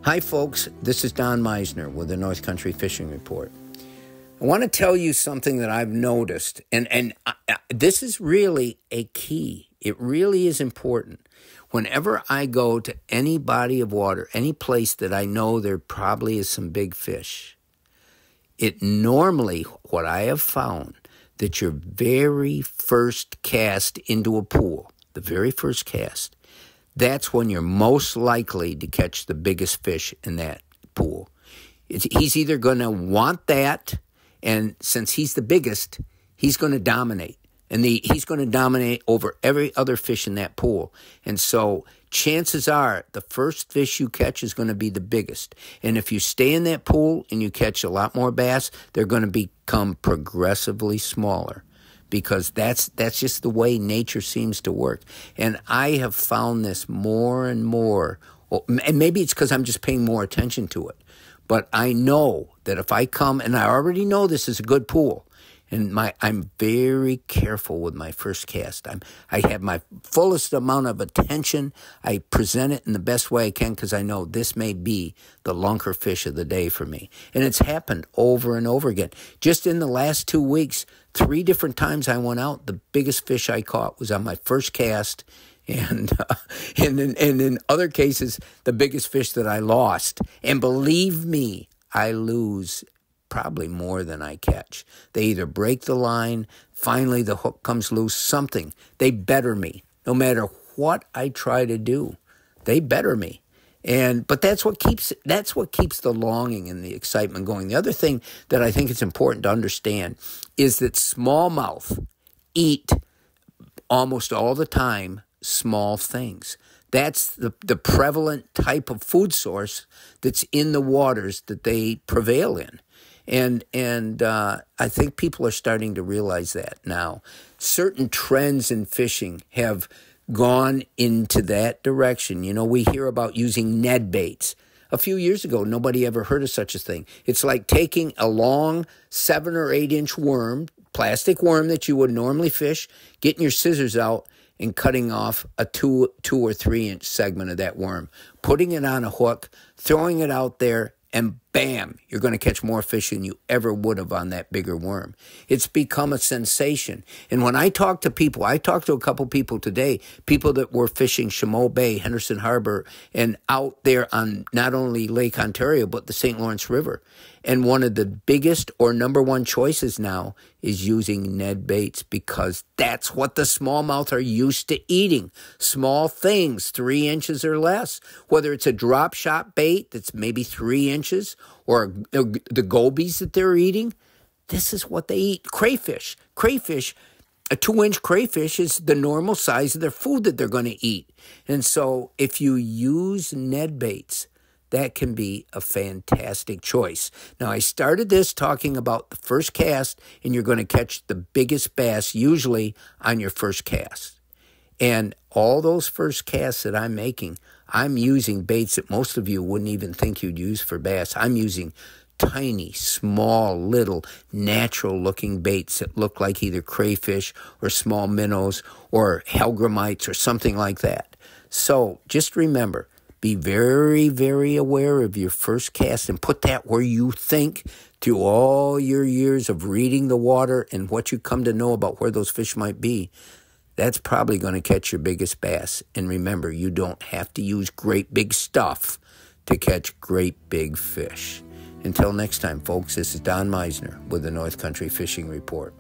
Hi folks, this is Don Meissner with the North Country Fishing Report. I want to tell you something that I've noticed, and this is really a key. It really is important. Whenever I go to any body of water, any place that I know there probably is some big fish, it normally, what I have found, that your very first cast into a pool, the very first cast, that's when you're most likely to catch the biggest fish in that pool. He's either going to want that, and since he's the biggest, he's going to dominate. And he's going to dominate over every other fish in that pool. And so chances are the first fish you catch is going to be the biggest. And if you stay in that pool and you catch a lot more bass, they're going to become progressively smaller, because that's just the way nature seems to work. And I have found this more and more, and maybe it's because I'm just paying more attention to it, but I know that if I come, and I already know this is a good pool, and I'm very careful with my first cast. I have my fullest amount of attention. I present it in the best way I can because I know this may be the lunker fish of the day for me. And it's happened over and over again. Just in the last 2 weeks, 3 different times I went out, the biggest fish I caught was on my first cast. And in other cases, the biggest fish that I lost. And believe me, I lose probably more than I catch. They either break the line, finally the hook comes loose, something. They better me. No matter what I try to do, they better me. But that's what keeps the longing and the excitement going. The other thing that I think it's important to understand is that smallmouth eat almost all the time small things. That's the prevalent type of food source that's in the waters that they prevail in. And I think people are starting to realize that now. Certain trends in fishing have gone into that direction. You know, we hear about using Ned baits. A few years ago, nobody ever heard of such a thing. It's like taking a long 7 or 8 inch worm, plastic worm that you would normally fish, getting your scissors out and cutting off a 2 or 3 inch segment of that worm, putting it on a hook, throwing it out there, and bam, you're going to catch more fish than you ever would have on that bigger worm. It's become a sensation. And when I talk to people, I talked to a couple people today, people that were fishing Chameau Bay, Henderson Harbor, and out there on not only Lake Ontario, but the St. Lawrence River. And one of the biggest or number one choices now is using Ned baits, because that's what the smallmouth are used to eating. Small things, 3 inches or less. Whether it's a drop shot bait that's maybe 3 inches, or the gobies that they're eating, this is what they eat. Crayfish, a 2-inch crayfish is the normal size of their food that they're going to eat. And so if you use Ned baits, that can be a fantastic choice. Now, I started this talking about the first cast, and you're going to catch the biggest bass usually on your first cast. And all those first casts that I'm making, I'm using baits that most of you wouldn't even think you'd use for bass. I'm using tiny, small, little, natural-looking baits that look like either crayfish or small minnows or hellgrammites or something like that. So just remember, be very, very aware of your first cast and put that where you think, through all your years of reading the water and what you come to know about where those fish might be. That's probably going to catch your biggest bass. And remember, you don't have to use great big stuff to catch great big fish. Until next time, folks, this is Don Meissner with the North Country Fishing Report.